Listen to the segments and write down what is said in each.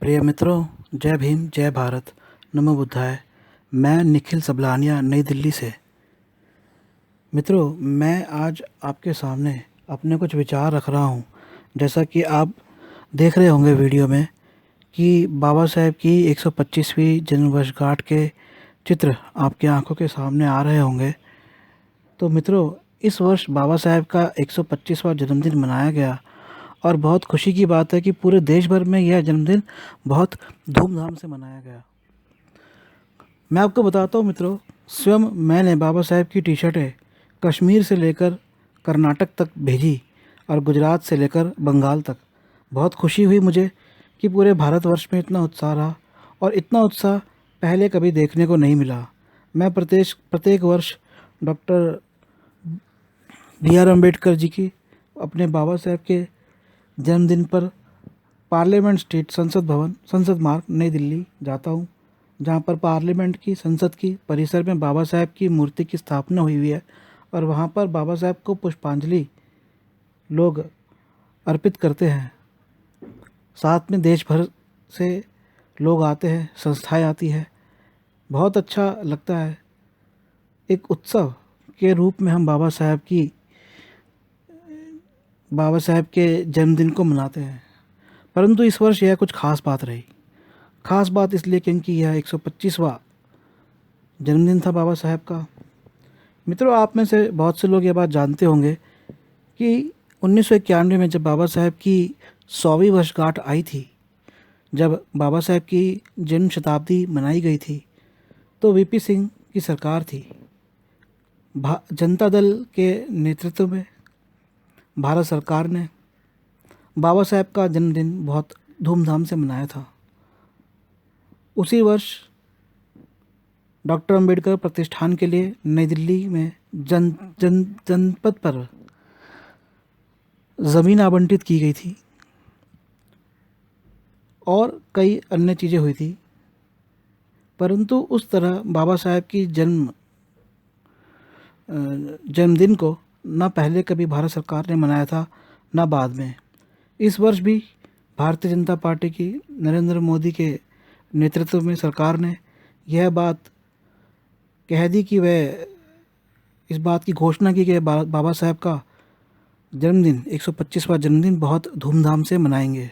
प्रिय मित्रों, जय भीम, जय भारत, नमो बुद्धाय। मैं निखिल सबलानिया, नई दिल्ली से। मित्रों, मैं आज आपके सामने अपने कुछ विचार रख रहा हूँ। जैसा कि आप देख रहे होंगे वीडियो में कि बाबा साहेब की 125वीं जन्म वर्षगांठ के चित्र आपकी आंखों के सामने आ रहे होंगे। तो मित्रों, इस वर्ष बाबा साहेब का 125वां जन्मदिन मनाया गया और बहुत खुशी की बात है कि पूरे देश भर में यह जन्मदिन बहुत धूमधाम से मनाया गया। मैं आपको बताता हूँ मित्रों, स्वयं मैंने बाबा साहेब की टी शर्टें कश्मीर से लेकर कर्नाटक तक भेजी और गुजरात से लेकर बंगाल तक। बहुत खुशी हुई मुझे कि पूरे भारतवर्ष में इतना उत्साह रहा और इतना उत्साह पहले कभी देखने को नहीं मिला। मैं प्रत्येक प्रत्येक वर्ष doctor B are Ambedkar ji की अपने बाबा साहेब के जन्मदिन पर पार्लियामेंट स्ट्रीट, संसद भवन, संसद मार्ग, नई दिल्ली जाता हूँ, जहाँ पर पार्लियामेंट की, संसद की परिसर में बाबा साहेब की मूर्ति की स्थापना हुई है और वहाँ पर बाबा साहेब को पुष्पांजलि लोग अर्पित करते हैं। साथ में देश भर से लोग आते हैं, संस्थाएं आती है। बहुत अच्छा लगता है। एक उत्सव के रूप में हम बाबा साहेब के जन्मदिन को मनाते हैं। परंतु इस वर्ष यह कुछ खास बात रही। खास बात इसलिए क्योंकि यह 125वां जन्मदिन था बाबा साहेब का। मित्रों, आप में से बहुत से लोग ये बात जानते होंगे कि 1991 में जब बाबा साहेब की 100वीं वर्षगांठ आई थी, जब बाबा साहेब की जन्म शताब्दी मनाई गई थी, तो वीपी सिंह की सरकार थी। जनता दल के नेतृत्व में भारत सरकार ने बाबा साहेब का जन्मदिन बहुत धूमधाम से मनाया था। उसी वर्ष डॉक्टर अंबेडकर प्रतिष्ठान के लिए नई दिल्ली में जनपद पर ज़मीन आवंटित की गई थी और कई अन्य चीज़ें हुई थी। परंतु उस तरह बाबा साहेब की जन्मदिन को न पहले कभी भारत सरकार ने मनाया था, न बाद में। इस वर्ष भी भारतीय जनता पार्टी की, नरेंद्र मोदी के नेतृत्व में सरकार ने यह बात कह दी कि वह इस बात की घोषणा की कि बाबा साहेब का जन्मदिन, 125वां जन्मदिन बहुत धूमधाम से मनाएंगे।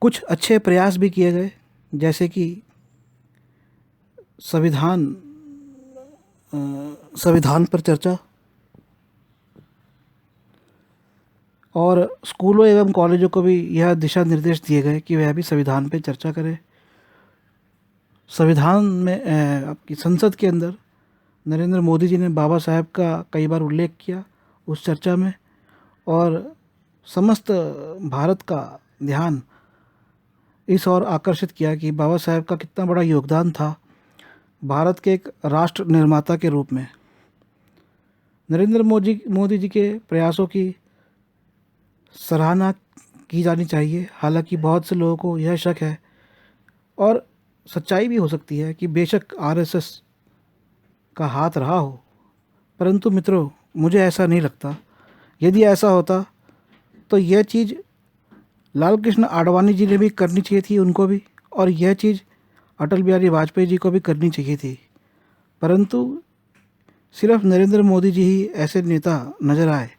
कुछ अच्छे प्रयास भी किए गए, जैसे कि संविधान पर चर्चा और स्कूलों एवं कॉलेजों को भी यह दिशा निर्देश दिए गए कि वह भी संविधान पर चर्चा करें। संविधान में आपकी संसद के अंदर नरेंद्र मोदी जी ने बाबा साहेब का कई बार उल्लेख किया उस चर्चा में और समस्त भारत का ध्यान इस ओर आकर्षित किया कि बाबा साहेब का कितना बड़ा योगदान था भारत के एक राष्ट्र निर्माता के रूप में। नरेंद्र मोदी जी के प्रयासों की सराहना की जानी चाहिए। हालांकि बहुत से लोगों को यह शक है और सच्चाई भी हो सकती है कि बेशक आरएसएस का हाथ रहा हो, परंतु मित्रों, मुझे ऐसा नहीं लगता। यदि ऐसा होता तो यह चीज़ लाल कृष्ण आडवाणी जी ने भी करनी चाहिए थी, उनको भी, और यह चीज़ अटल बिहारी वाजपेयी जी को भी करनी चाहिए थी। परंतु सिर्फ नरेंद्र मोदी जी ही ऐसे नेता नजर आए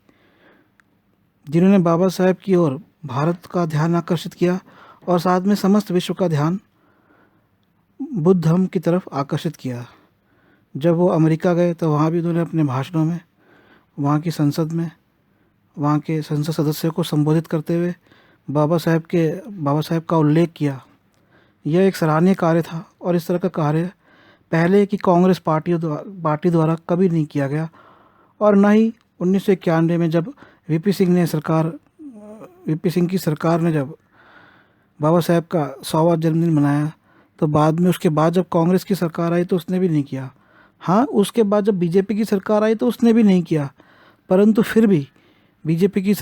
जिन्होंने बाबा साहेब की ओर भारत का ध्यान आकर्षित किया और साथ में समस्त विश्व का ध्यान बुद्ध धर्म की तरफ आकर्षित किया। जब वो अमेरिका गए तो वहाँ भी उन्होंने अपने भाषणों में, वहाँ की संसद में, वहाँ के संसद सदस्यों को संबोधित करते हुए बाबा साहेब का उल्लेख किया। यह एक सराहनीय कार्य था और इस तरह का कार्य पहले की कांग्रेस पार्टी द्वारा कभी नहीं किया गया और न ही 1991 में जब वीपी सिंह की सरकार ने जब बाबा साहेब का 100वां जन्मदिन मनाया, तो उसके बाद जब कांग्रेस की सरकार आई तो उसने भी नहीं किया। हाँ, उसके बाद जब बीजेपी की सरकार आई तो उसने भी नहीं किया। परंतु फिर भी बीजेपी की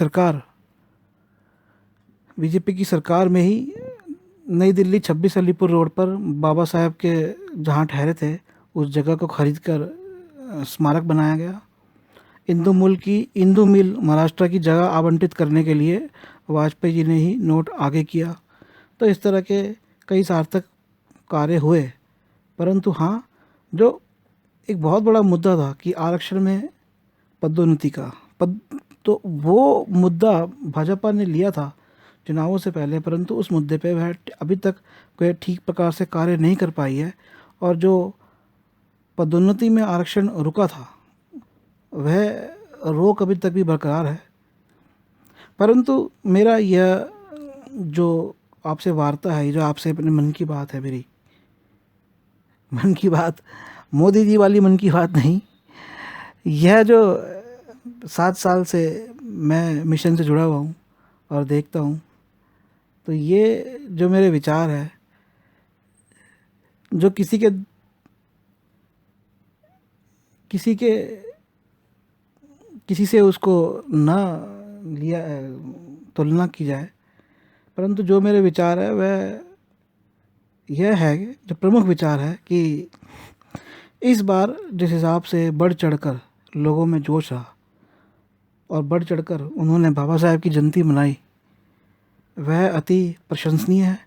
सरकार में ही नई दिल्ली 26 अलीपुर रोड पर बाबा साहेब के जहाँ ठहरे थे उस जगह को खरीद कर स्मारक बनाया गया। इंदु मिल महाराष्ट्र की जगह आवंटित करने के लिए वाजपेयी जी ने ही नोट आगे किया तो इस तरह के कई सार्थक कार्य हुए। परंतु हाँ, जो एक बहुत बड़ा मुद्दा था कि आरक्षण में पदोन्नति का पद, तो वो मुद्दा भाजपा ने लिया था चुनावों से पहले, परंतु उस मुद्दे पे वह अभी तक कोई ठीक प्रकार से कार्य नहीं कर पाई है। और जो पदोन्नति में आरक्षण रुका था वह रोक अभी तक भी बरकरार है। परंतु मेरा यह जो आपसे वार्ता है, जो आपसे अपने मन की बात है, मेरी मन की बात, मोदी जी वाली मन की बात नहीं, यह जो 7 साल से मैं मिशन से जुड़ा हुआ हूँ और देखता हूँ, तो ये जो मेरे विचार है, जो किसी के किसी से उसको ना लिया तुलना की जाए, परंतु जो मेरे विचार है वह यह है, जो प्रमुख विचार है कि इस बार जिस हिसाब से बढ़ चढ़कर लोगों में जोश रहा और बढ़ चढ़कर उन्होंने बाबा साहेब की जयंती मनाई, वह अति प्रशंसनीय है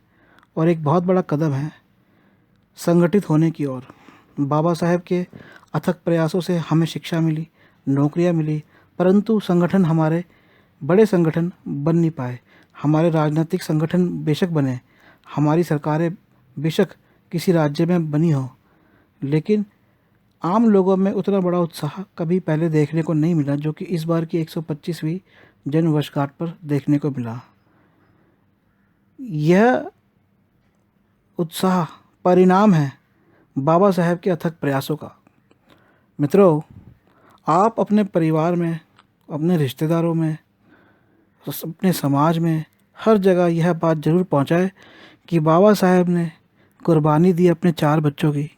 और एक बहुत बड़ा कदम है संगठित होने की ओर। बाबा साहेब के अथक प्रयासों से हमें शिक्षा मिली, नौकरियां मिली, परंतु संगठन हमारे बड़े संगठन बन नहीं पाए। हमारे राजनीतिक संगठन बेशक बने, हमारी सरकारें बेशक किसी राज्य में बनी हो, लेकिन आम लोगों में उतना बड़ा उत्साह कभी पहले देखने को नहीं मिला जो कि इस बार की 125वीं जन्म वर्षगांठ पर देखने को मिला। यह उत्साह परिणाम है बाबा साहेब के अथक प्रयासों का। मित्रों, आप अपने परिवार में, अपने रिश्तेदारों में, अपने समाज में, हर जगह यह बात ज़रूर पहुंचाए कि बाबा साहेब ने कुर्बानी दी अपने 4 बच्चों की।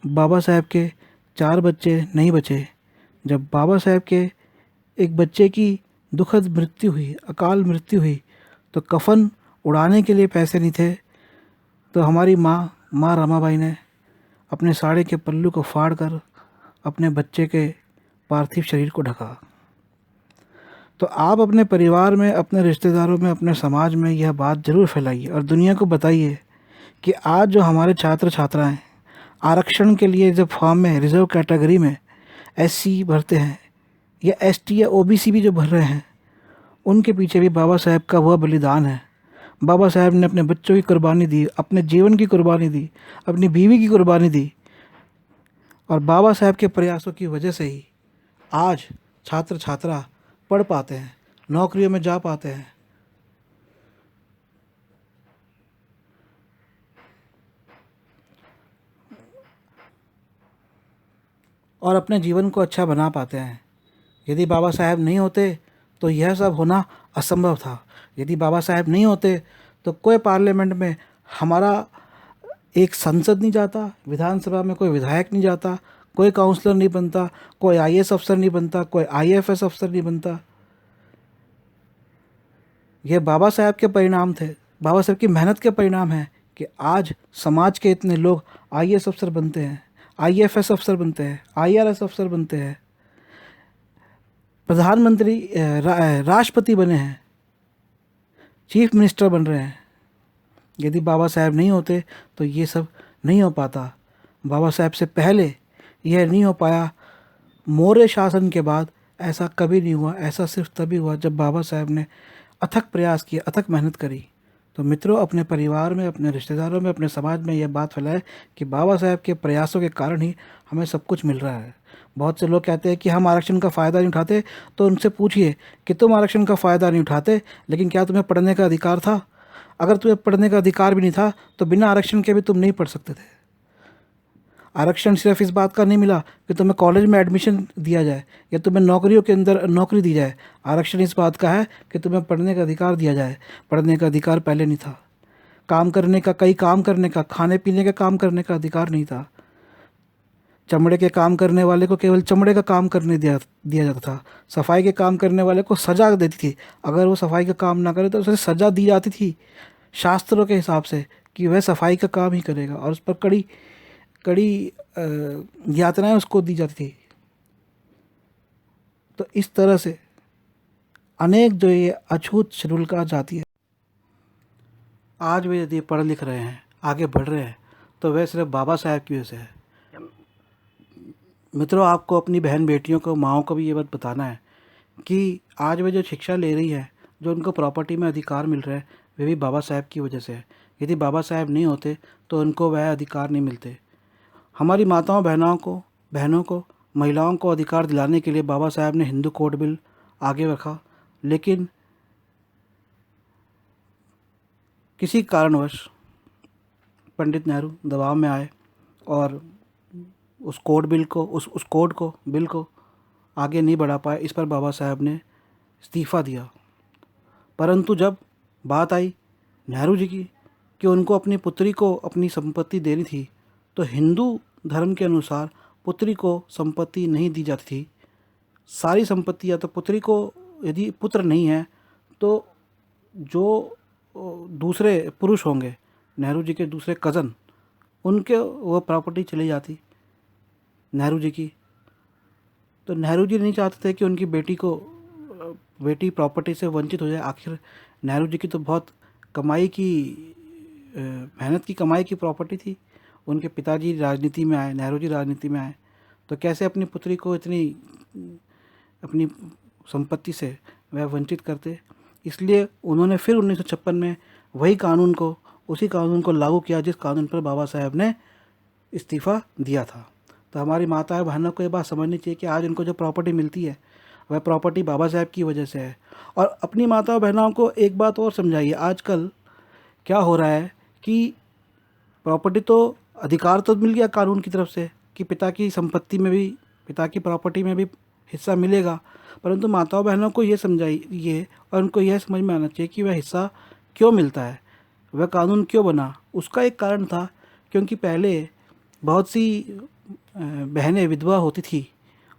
बाबा साहेब के 4 बच्चे नहीं बचे। जब बाबा साहेब के एक बच्चे की दुखद मृत्यु हुई, अकाल मृत्यु हुई, तो कफन उड़ाने के लिए पैसे नहीं थे, तो हमारी माँ रमाबाई ने अपने साड़ी के पल्लू को फाड़ कर अपने बच्चे के पार्थिव शरीर को ढका। तो आप अपने परिवार में, अपने रिश्तेदारों में, अपने समाज में यह बात ज़रूर फैलाइए और दुनिया को बताइए कि आज जो हमारे छात्र छात्राएं आरक्षण के लिए जब फॉर्म में रिजर्व कैटेगरी में एससी भरते हैं या एसटी या ओबीसी भी जो भर रहे हैं, उनके पीछे भी बाबा साहेब का वह बलिदान है। बाबा साहेब ने अपने बच्चों की कुर्बानी दी, अपने जीवन की कुर्बानी दी, अपनी बीवी की कुर्बानी दी, और बाबा साहेब के प्रयासों की वजह से ही आज छात्र छात्रा पढ़ पाते हैं, नौकरियों में जा पाते हैं। और अपने जीवन को अच्छा बना पाते हैं। यदि बाबा साहेब नहीं होते तो यह सब होना असंभव था। यदि बाबा साहेब नहीं होते तो कोई पार्लियामेंट में हमारा एक संसद नहीं जाता, विधानसभा में कोई विधायक नहीं जाता, कोई काउंसलर नहीं बनता, कोई आईएएस अफसर नहीं बनता, कोई आईएफएस अफसर नहीं बनता। यह बाबा साहेब के परिणाम थे, बाबा साहेब की मेहनत के परिणाम है कि आज समाज के इतने लोग आईएएस अफसर बनते हैं, आईएफएस अफसर बनते हैं, आईआरएस अफसर बनते हैं, प्रधानमंत्री राष्ट्रपति बने हैं, चीफ मिनिस्टर बन रहे हैं। यदि बाबा साहेब नहीं होते तो ये सब नहीं हो पाता। बाबा साहेब से पहले यह नहीं हो पाया। मौर्य शासन के बाद ऐसा कभी नहीं हुआ। ऐसा सिर्फ तभी हुआ जब बाबा साहेब ने अथक प्रयास किए, अथक मेहनत करी। तो मित्रों, अपने परिवार में, अपने रिश्तेदारों में, अपने समाज में यह बात फैलाए कि बाबा साहेब के प्रयासों के कारण ही हमें सब कुछ मिल रहा है। बहुत से लोग कहते हैं कि हम आरक्षण का फ़ायदा नहीं उठाते, तो उनसे पूछिए कि तुम आरक्षण का फ़ायदा नहीं उठाते, लेकिन क्या तुम्हें पढ़ने का अधिकार था? अगर तुम्हें पढ़ने का अधिकार भी नहीं था तो बिना आरक्षण के भी तुम नहीं पढ़ सकते थे। आरक्षण सिर्फ इस बात का नहीं मिला कि तुम्हें कॉलेज में एडमिशन दिया जाए या तुम्हें नौकरियों के अंदर नौकरी दी जाए। आरक्षण इस बात का है कि तुम्हें पढ़ने का अधिकार दिया जाए। पढ़ने का अधिकार पहले नहीं था। काम करने का, कई काम करने का, खाने पीने का काम करने का अधिकार नहीं था। चमड़े के काम करने वाले को केवल चमड़े का काम करने दिया जाता था। सफाई के काम करने वाले को सजा देती थी। अगर वो सफाई का काम ना करे तो उसे सजा दी जाती थी शास्त्रों के हिसाब से कि वह सफाई का काम ही करेगा, और उस पर कड़ी कड़ी यातनाएं उसको दी जाती थी। तो इस तरह से अनेक जो ये अछूत शेड्यूल का जाती है, आज वे यदि पढ़ लिख रहे हैं, आगे बढ़ रहे हैं, तो वह सिर्फ बाबा साहब की वजह से है। मित्रों, आपको अपनी बहन बेटियों को, माँओं को भी ये बात बताना है कि आज वे जो शिक्षा ले रही है, जो उनको प्रॉपर्टी में अधिकार मिल रहा है, वे भी बाबा साहब की वजह से है। यदि बाबा साहब नहीं होते तो उनको वह अधिकार नहीं मिलते। हमारी माताओं बहनों को महिलाओं को अधिकार दिलाने के लिए बाबा साहब ने हिंदू कोड बिल आगे रखा, लेकिन किसी कारणवश पंडित नेहरू दबाव में आए और उस बिल को आगे नहीं बढ़ा पाए। इस पर बाबा साहब ने इस्तीफ़ा दिया। परंतु जब बात आई नेहरू जी की कि उनको अपनी पुत्री को अपनी संपत्ति देनी थी, तो हिंदू धर्म के अनुसार पुत्री को संपत्ति नहीं दी जाती थी। सारी संपत्ति या तो पुत्री को, यदि पुत्र नहीं है तो जो दूसरे पुरुष होंगे, नेहरू जी के दूसरे कज़न, उनके वो प्रॉपर्टी चली जाती नेहरू जी की। तो नेहरू जी नहीं चाहते थे कि उनकी बेटी प्रॉपर्टी से वंचित हो जाए। आखिर नेहरू जी की तो बहुत मेहनत की कमाई की प्रॉपर्टी थी। उनके पिताजी राजनीति में आए, नेहरू जी राजनीति में आए, तो कैसे अपनी पुत्री को इतनी अपनी संपत्ति से वह वंचित करते। इसलिए उन्होंने फिर 1956 में उसी कानून को लागू किया जिस कानून पर बाबा साहब ने इस्तीफ़ा दिया था। तो हमारी माताएं बहनों को ये बात समझनी चाहिए कि आज उनको जो प्रॉपर्टी मिलती है, वह प्रॉपर्टी बाबा साहब की वजह से है। और अपनी माताओं बहनों को एक बात और समझाइए, आजकल क्या हो रहा है कि प्रॉपर्टी तो, अधिकार तो मिल गया कानून की तरफ से कि पिता की प्रॉपर्टी में भी हिस्सा मिलेगा, परंतु माताओं बहनों को ये समझाइए और उनको यह समझ में आना चाहिए कि वह हिस्सा क्यों मिलता है, वह कानून क्यों बना। उसका एक कारण था क्योंकि पहले बहुत सी बहनें विधवा होती थी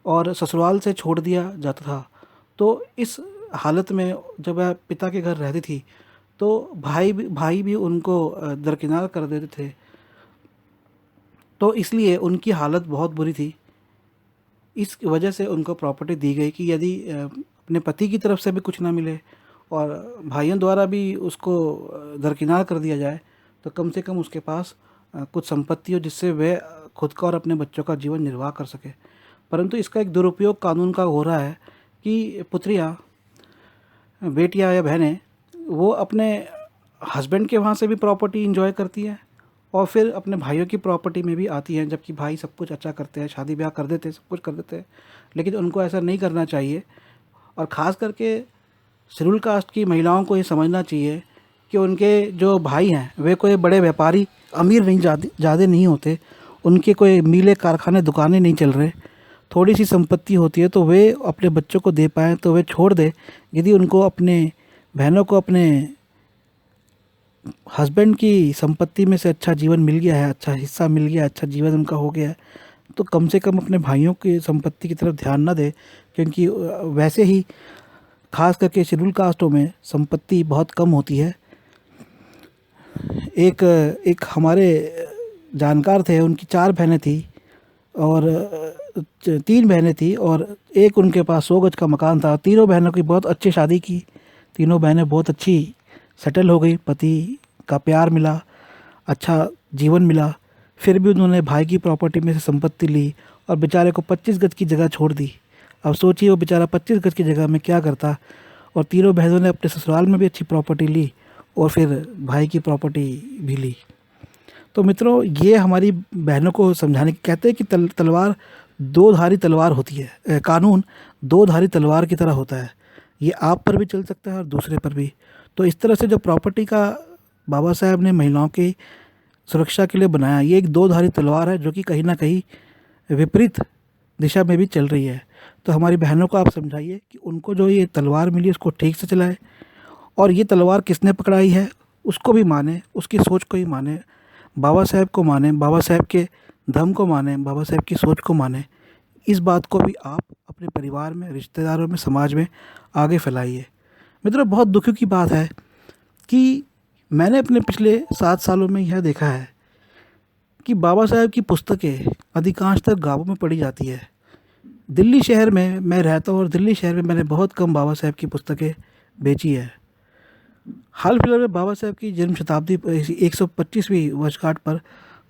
और ससुराल से छोड़ दिया जाता था। तो इस हालत में जब वह पिता के घर रहती थी तो भाई भी उनको दरकिनार कर देते थे। तो इसलिए उनकी हालत बहुत बुरी थी। इस वजह से उनको प्रॉपर्टी दी गई कि यदि अपने पति की तरफ से भी कुछ ना मिले और भाइयों द्वारा भी उसको दरकिनार कर दिया जाए, तो कम से कम उसके पास कुछ संपत्ति हो जिससे वह खुद का और अपने बच्चों का जीवन निर्वाह कर सके। परंतु इसका एक दुरुपयोग कानून का हो रहा है कि पुत्रियाँ, बेटियाँ या बहनें, वो अपने हस्बैंड के वहाँ से भी प्रॉपर्टी इंजॉय करती हैं और फिर अपने भाइयों की प्रॉपर्टी में भी आती हैं, जबकि भाई सब कुछ अच्छा करते हैं, शादी ब्याह कर देते हैं, सब कुछ कर देते हैं। लेकिन उनको ऐसा नहीं करना चाहिए। और ख़ास करके शेड्यूल कास्ट की महिलाओं को ये समझना चाहिए कि उनके जो भाई हैं वे कोई बड़े व्यापारी, अमीर नहीं, ज़्यादा नहीं होते, उनके कोई मिलें, कारखाने, दुकानें नहीं चल रहे, थोड़ी सी संपत्ति होती है, तो वे अपने बच्चों को दे पाएँ तो वे छोड़ दे। यदि उनको अपने बहनों को अपने हस्बैंड की संपत्ति में से अच्छा जीवन मिल गया है, अच्छा हिस्सा मिल गया, अच्छा जीवन उनका हो गया है, तो कम से कम अपने भाइयों की संपत्ति की तरफ ध्यान ना दे। क्योंकि वैसे ही खास करके शेड्यूल कास्टों में संपत्ति बहुत कम होती है। एक हमारे जानकार थे, उनकी 4 बहनें थी और 3 बहनें थी और एक उनके पास 100 गज का मकान था। तीनों बहनों की बहुत अच्छी शादी की, तीनों बहनें बहुत अच्छी सेटल हो गई, पति का प्यार मिला, अच्छा जीवन मिला। फिर भी उन्होंने भाई की प्रॉपर्टी में से संपत्ति ली और बेचारे को 25 गज की जगह छोड़ दी। अब सोचिए वो बेचारा 25 गज की जगह में क्या करता। और तीनों बहनों ने अपने ससुराल में भी अच्छी प्रॉपर्टी ली और फिर भाई की प्रॉपर्टी भी ली। तो मित्रों, ये हमारी बहनों को समझाने की, कहते हैं कि तलवार 2-धारी तलवार होती है, कानून 2-धारी तलवार की तरह होता है। ये आप पर भी चल सकता है और दूसरे पर भी। तो इस तरह से जो प्रॉपर्टी का बाबा साहब ने महिलाओं की सुरक्षा के लिए बनाया, ये एक 2-धारी तलवार है जो कि कहीं ना कहीं विपरीत दिशा में भी चल रही है। तो हमारी बहनों को आप समझाइए कि उनको जो ये तलवार मिली उसको ठीक से चलाए, और ये तलवार किसने पकड़ाई है उसको भी माने, उसकी सोच को ही माने, बाबा साहब को माने, बाबा साहब के धर्म को माने, बाबा साहब की सोच को माने। इस बात को भी आप अपने परिवार में, रिश्तेदारों में, समाज में आगे फैलाइए। मित्रों, बहुत दुख की बात है कि मैंने अपने पिछले 7 सालों में यह देखा है कि बाबा साहब की पुस्तकें अधिकांशतः गाँवों में पढ़ी जाती है। दिल्ली शहर में मैं रहता हूँ और दिल्ली शहर में मैंने बहुत कम बाबा साहब की पुस्तकें बेची है। हाल फिलहाल में बाबा साहब की जन्म शताब्दी 125वीं वर्षगांठ पर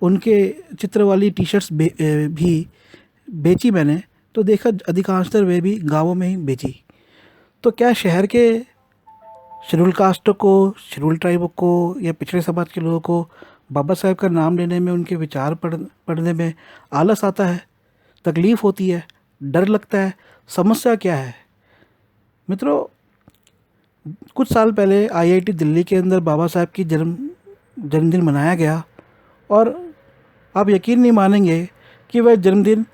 उनके चित्र वाली टी शर्ट्स भी बेची मैंने, तो देखा अधिकांशतर वे भी गांवों में ही बेची। तो क्या शहर के शेड्यूल कास्टों को, शेड्यूल ट्राइबों को या पिछड़े समाज के लोगों को बाबा साहब का नाम लेने में, उनके विचार पढ़ने में आलस आता है, तकलीफ़ होती है, डर लगता है? समस्या क्या है मित्रों? कुछ साल पहले आईआईटी दिल्ली के अंदर बाबा साहब की जन्मदिन मनाया गया, और आप यकीन नहीं मानेंगे कि वह जन्मदिन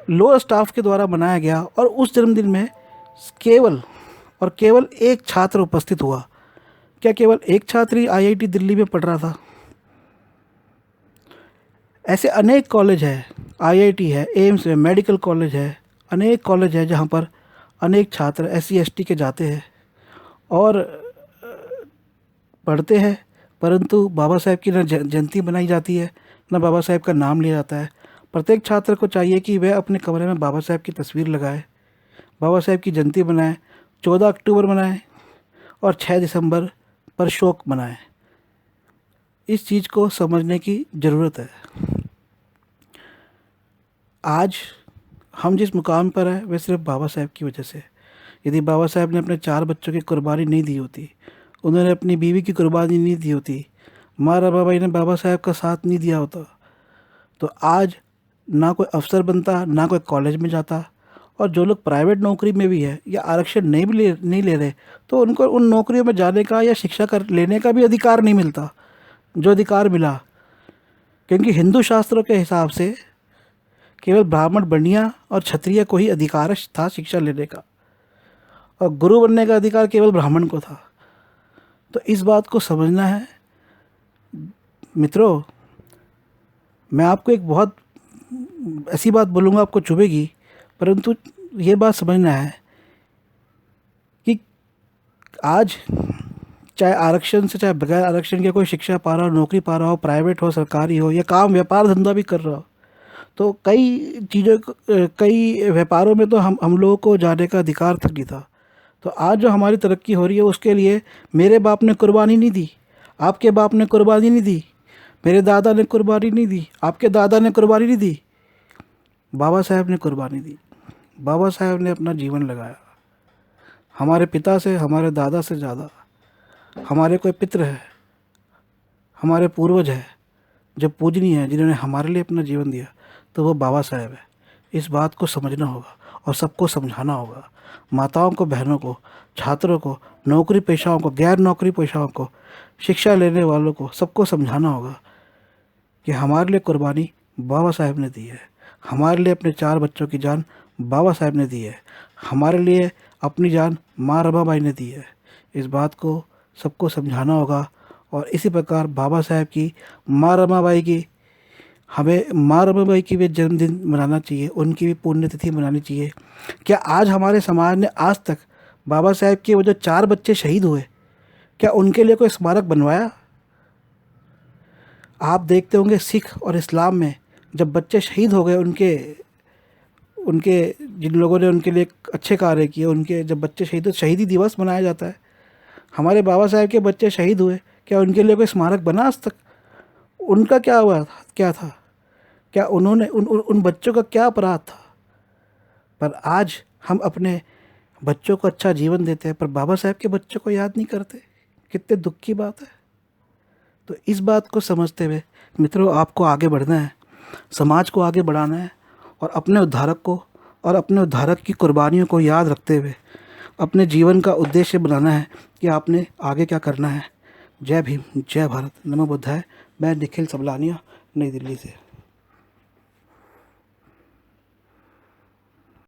लो स्टाफ के द्वारा मनाया गया, और उस जन्मदिन में केवल और केवल एक छात्र उपस्थित हुआ। क्या केवल एक छात्र ही आईआईटी दिल्ली में पढ़ रहा था? ऐसे अनेक कॉलेज है, आईआईटी है, एम्स है, मेडिकल कॉलेज है, अनेक कॉलेज है जहाँ पर अनेक छात्र एससी एसटी के जाते हैं और पढ़ते हैं, परंतु बाबा साहब की न जयंती बनाई जाती है, न बाबा साहब का नाम लिया जाता है। प्रत्येक छात्र को चाहिए कि वह अपने कमरे में बाबा साहब की तस्वीर लगाए, बाबा साहब की जयंती बनाए, 14 अक्टूबर मनाए और 6 दिसंबर पर शोक मनाए। इस चीज़ को समझने की ज़रूरत है। आज हम जिस मुकाम पर हैं वह सिर्फ बाबा साहब की वजह से। यदि बाबा साहब ने अपने 4 बच्चों की कुर्बानी नहीं दी होती, उन्होंने अपनी बीवी की कुर्बानी नहीं दी होती, माँ रमाबाई ने बाबा साहब का साथ नहीं दिया होता, तो आज ना कोई अफसर बनता, ना कोई कॉलेज में जाता। और जो लोग प्राइवेट नौकरी में भी है या आरक्षण नहीं ले रहे, तो उनको उन नौकरियों में जाने का या शिक्षा कर लेने का भी अधिकार नहीं मिलता जो अधिकार मिला। क्योंकि हिंदू शास्त्रों के हिसाब से केवल ब्राह्मण, बनिया और क्षत्रिय को ही अधिकार था शिक्षा लेने का, और गुरु बनने का अधिकार केवल ब्राह्मण को था। तो इस बात को समझना है मित्रों। मैं आपको एक बहुत ऐसी बात बोलूँगा, आपको चुभेगी, परंतु ये बात समझना है कि आज चाहे आरक्षण से, चाहे बगैर आरक्षण के कोई शिक्षा पा रहा हो, नौकरी पा रहा हो, प्राइवेट हो, सरकारी हो, या काम व्यापार धंधा भी कर रहा हो, तो कई व्यापारों में तो हम लोगों को जाने का अधिकार तक नहीं था। तो आज जो हमारी तरक्की हो रही है उसके लिए मेरे बाप ने कुर्बानी नहीं दी, आपके बाप ने कुर्बानी नहीं दी, मेरे दादा ने कुर्बानी नहीं दी, आपके दादा ने कुर्बानी नहीं दी, बाबा साहब ने कुर्बानी दी। बाबा साहब ने अपना जीवन लगाया। हमारे पिता से, हमारे दादा से ज़्यादा हमारे कोई पितृ है, हमारे पूर्वज है जो पूजनीय है, जिन्होंने हमारे लिए अपना जीवन दिया, तो वो बाबा साहब है। इस बात को समझना होगा और सबको समझाना होगा। माताओं को, बहनों को, छात्रों को, नौकरी पेशाओं को, गैर नौकरी पेशाओं को, शिक्षा लेने वालों को, सबको समझाना होगा कि हमारे लिए कुर्बानी बाबा साहब ने दी है। हमारे लिए अपने 4 बच्चों की जान बाबा साहब ने दी है। हमारे लिए अपनी जान माँ रमाबाई ने दी है। इस बात को सबको समझाना होगा, और इसी प्रकार बाबा साहब की, माँ रमाबाई की, हमें माँ रमाबाई की भी जन्मदिन मनाना चाहिए, उनकी भी पुण्यतिथि मनानी चाहिए। क्या आज हमारे समाज ने आज तक बाबा साहब के वो जो 4 बच्चे शहीद हुए, क्या उनके लिए कोई स्मारक बनवाया? आप देखते होंगे सिख और इस्लाम में जब बच्चे शहीद हो गए, उनके जिन लोगों ने उनके लिए अच्छे कार्य किए, उनके जब बच्चे शहीद हुए, शहीदी दिवस मनाया जाता है। हमारे बाबा साहब के बच्चे शहीद हुए, क्या उनके लिए कोई स्मारक बना आज तक? उनका क्या हुआ था, क्या था? क्या उन्होंने उन बच्चों का क्या अपराध था? पर आज हम अपने बच्चों को अच्छा जीवन देते हैं, पर बाबा साहब के बच्चों को याद नहीं करते। कितने दुख की बात है। तो इस बात को समझते हुए मित्रों, आपको आगे बढ़ना है, समाज को आगे बढ़ाना है, और अपने उद्धारक को और अपने उद्धारक की कुर्बानियों को याद रखते हुए अपने जीवन का उद्देश्य बनाना है कि आपने आगे क्या करना है। जय भीम, जय भारत, नमो बुद्धाय। मैं निखिल सबलानिया, नई दिल्ली से।